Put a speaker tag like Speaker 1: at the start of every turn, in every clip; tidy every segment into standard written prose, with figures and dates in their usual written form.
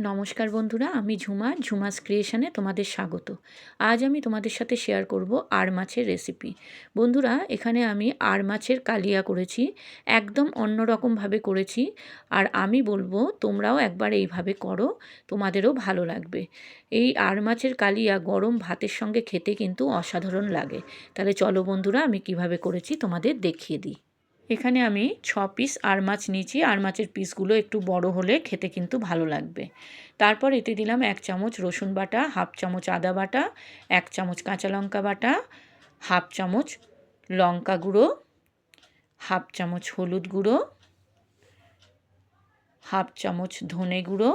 Speaker 1: নমস্কার বন্ধুরা, আমি ঝুমাস ক্রিয়েশনে তোমাদের স্বাগত। আজ আমি তোমাদের সাথে শেয়ার করব আর মাছের রেসিপি। বন্ধুরা, এখানে আমি আর মাছের কালিয়া করেছি, একদম অন্যরকমভাবে করেছি। আর আমি বলবো তোমরাও একবার এইভাবে করো, তোমাদেরও ভালো লাগবে। এই আর মাছের কালিয়া গরম ভাতের সঙ্গে খেতে কিন্তু অসাধারণ লাগে। তাহলে চলো বন্ধুরা, আমি কিভাবে করেছি তোমাদের দেখিয়ে দিই। এখানে আমি 6 পিস আর মাছ নিয়েছি। আর মাছের পিসগুলো একটু বড় হলে খেতে কিন্তু ভালো লাগবে। তারপর এতে দিলাম 1 চামচ রসুন বাটা, হাফ চামচ আদা বাটা, 1 চামচ কাঁচা লঙ্কা বাটা, হাফ চামচ লঙ্কা গুঁড়ো, হাফ চামচ হলুদ গুঁড়ো, হাফ চামচ ধনে গুঁড়ো,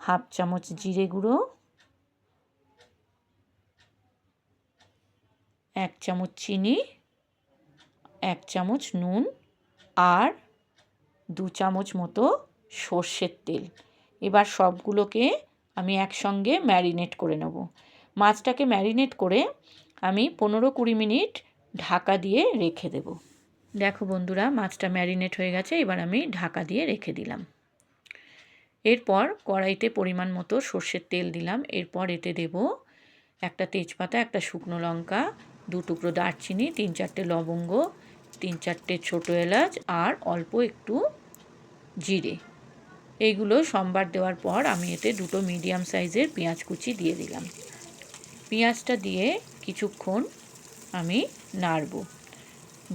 Speaker 1: হাফ চামচ জিরে গুঁড়ো, 1 চামচ চিনি, 1 চামচ নুন আর 2 চামচ মতো সর্ষের তেল। এবার সবগুলোকে আমি একসঙ্গে ম্যারিনেট করে নেব। মাছটাকে ম্যারিনেট করে আমি 15-20 মিনিট ঢাকা দিয়ে রেখে দেব। দেখো বন্ধুরা, মাছটা ম্যারিনেট হয়ে গেছে। এবার আমি ঢাকা দিয়ে রেখে দিলাম। এরপর কড়াইতে পরিমাণ মতো সর্ষের তেল দিলাম। এরপর এতে দেব একটা তেজপাতা, একটা শুকনো লঙ্কা, 2 টুকরো দারচিনি, 3-4টে লবঙ্গ, 3-4টে ছোটো এলাচ আর অল্প একটু জিরে। এইগুলো সম্বার দেওয়ার পর আমি এতে 2টো মিডিয়াম সাইজের পেঁয়াজ কুচি দিয়ে দিলাম। পেঁয়াজটা দিয়ে কিছুক্ষণ আমি নাড়ব।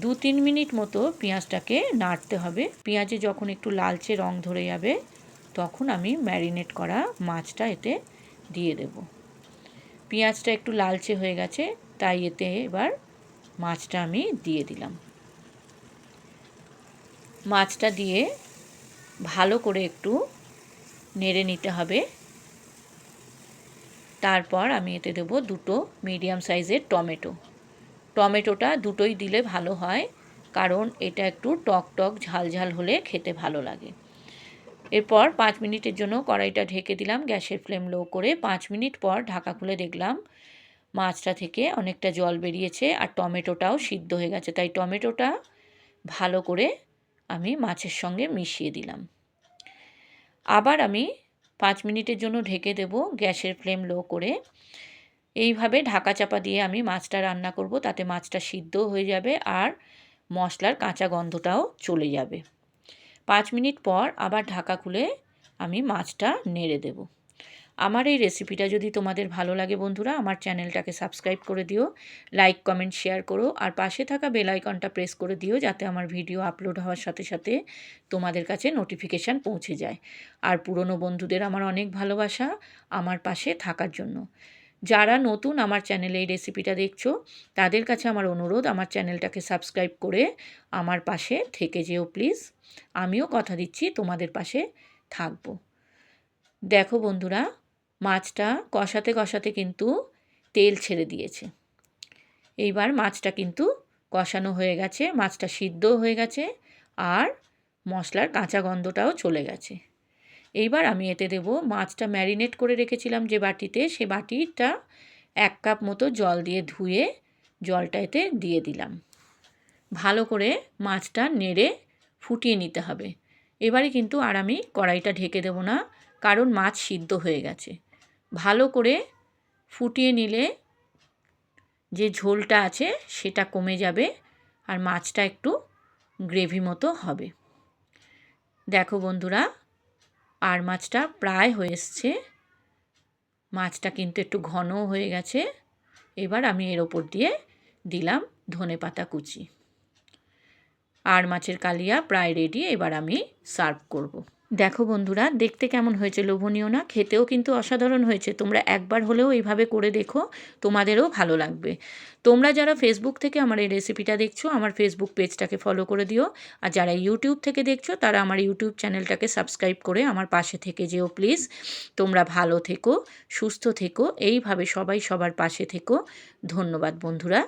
Speaker 1: 2-3 মিনিট মতো পেঁয়াজটাকে নাড়তে হবে। পেঁয়াজে যখন একটু লালচে রং ধরে যাবে তখন আমি ম্যারিনেট করা মাছটা এতে দিয়ে দেব। পেঁয়াজটা একটু লালচে হয়ে গেছে, তাই এতে এবার মাছটা আমি দিয়ে দিলাম। মাছটা দিয়ে ভালো করে একটু নেড়ে নিতে হবে। তারপর আমি এতে দেবো 2টো মিডিয়াম সাইজের টমেটো। টমেটোটা দুটোই দিলে ভালো হয়, কারণ এটা একটু টক টক ঝাল ঝাল হলে খেতে ভালো লাগে। এরপর 5 মিনিটের জন্য কড়াইটা ঢেকে দিলাম গ্যাসের ফ্লেম লো করে। 5 মিনিট পর ঢাকা খুলে দেখলাম মাছটা থেকে অনেকটা জল বেরিয়েছে আর টমেটোটাও সিদ্ধ হয়ে গেছে। তাই টমেটোটা ভালো করে আমি মাছের সঙ্গে মিশিয়ে দিলাম। আবার আমি 5 মিনিটের জন্য ঢেকে দেব গ্যাসের ফ্লেম লো করে। এইভাবে ঢাকা চাপা দিয়ে আমি মাছটা রান্না করব, তাতে মাছটা সিদ্ধও হয়ে যাবে আর মশলার কাঁচা গন্ধটাও চলে যাবে। 5 মিনিট পর আবার ঢাকা খুলে আমি মাছটা নেড়ে দেব। আমার এই রেসিপিটা যদি তোমাদের ভালো লাগে বন্ধুরা, আমার চ্যানেলটাকে সাবস্ক্রাইব করে দিও, লাইক কমেন্ট শেয়ার করো আর পাশে থাকা বেল আইকনটা প্রেস করে দিও, যাতে আমার ভিডিও আপলোড হওয়ার সাথে সাথে তোমাদের কাছে নোটিফিকেশান পৌঁছে যায়। আর পুরনো বন্ধুদের আমার অনেক ভালোবাসা আমার পাশে থাকার জন্য। যারা নতুন আমার চ্যানেলে এই রেসিপিটা দেখছো, তাদের কাছে আমার অনুরোধ, আমার চ্যানেলটাকে সাবস্ক্রাইব করে আমার পাশে থেকে যেও প্লিজ। আমিও কথা দিচ্ছি তোমাদের পাশে থাকবো। দেখো বন্ধুরা, মাছটা কষাতে কষাতে কিন্তু তেল ছেড়ে দিয়েছে। এইবার মাছটা কিন্তু কষানো হয়ে গেছে, মাছটা সিদ্ধ হয়ে গেছে আর মশলার কাঁচা গন্ধটাও চলে গেছে। এইবার আমি এতে দেব মাছটা ম্যারিনেট করে রেখেছিলাম যে বাটিতে, সে বাটিটা 1 কাপ মতো জল দিয়ে ধুয়ে জলটা এতে দিয়ে দিলাম। ভালো করে মাছটা নেড়ে ফুটিয়ে নিতে হবে। এবারে কিন্তু আর আমি কড়াইটা ঢেকে দেব না, কারণ মাছ সিদ্ধ হয়ে গেছে। ভালো করে ফুটিয়ে নিলে যে ঝোলটা আছে সেটা কমে যাবে আর মাছটা একটু গ্রেভি মতো হবে। দেখো বন্ধুরা, আর মাছটা প্রায় হয়ে এসছে। মাছটা কিন্তু একটু ঘনও হয়ে গেছে। এবার আমি এর ওপর দিয়ে দিলাম ধনেপাতা কুচি। আর মাছের কালিয়া প্রায় রেডি। এবার আমি সার্ভ করব। দেখো বন্ধুরা, দেখতে কেমন হয়েছে, লোভনীয় না? খেতেও কিন্তু অসাধারণ হয়েছে। তোমরা একবার হলেও এইভাবে করে দেখো, তোমাদেরও ভালো লাগবে। তোমরা যারা ফেসবুক থেকে আমার এই রেসিপিটা দেখছো, আমার ফেসবুক পেজটাকে ফলো করে দিও। আর যারা ইউটিউব থেকে দেখছো, তারা আমার ইউটিউব চ্যানেলটাকে সাবস্ক্রাইব করে আমার পাশে থেকে যেও প্লিজ। তোমরা ভালো থেকো, সুস্থ থেকো, এইভাবে সবাই সবার পাশে থেকো। ধন্যবাদ বন্ধুরা।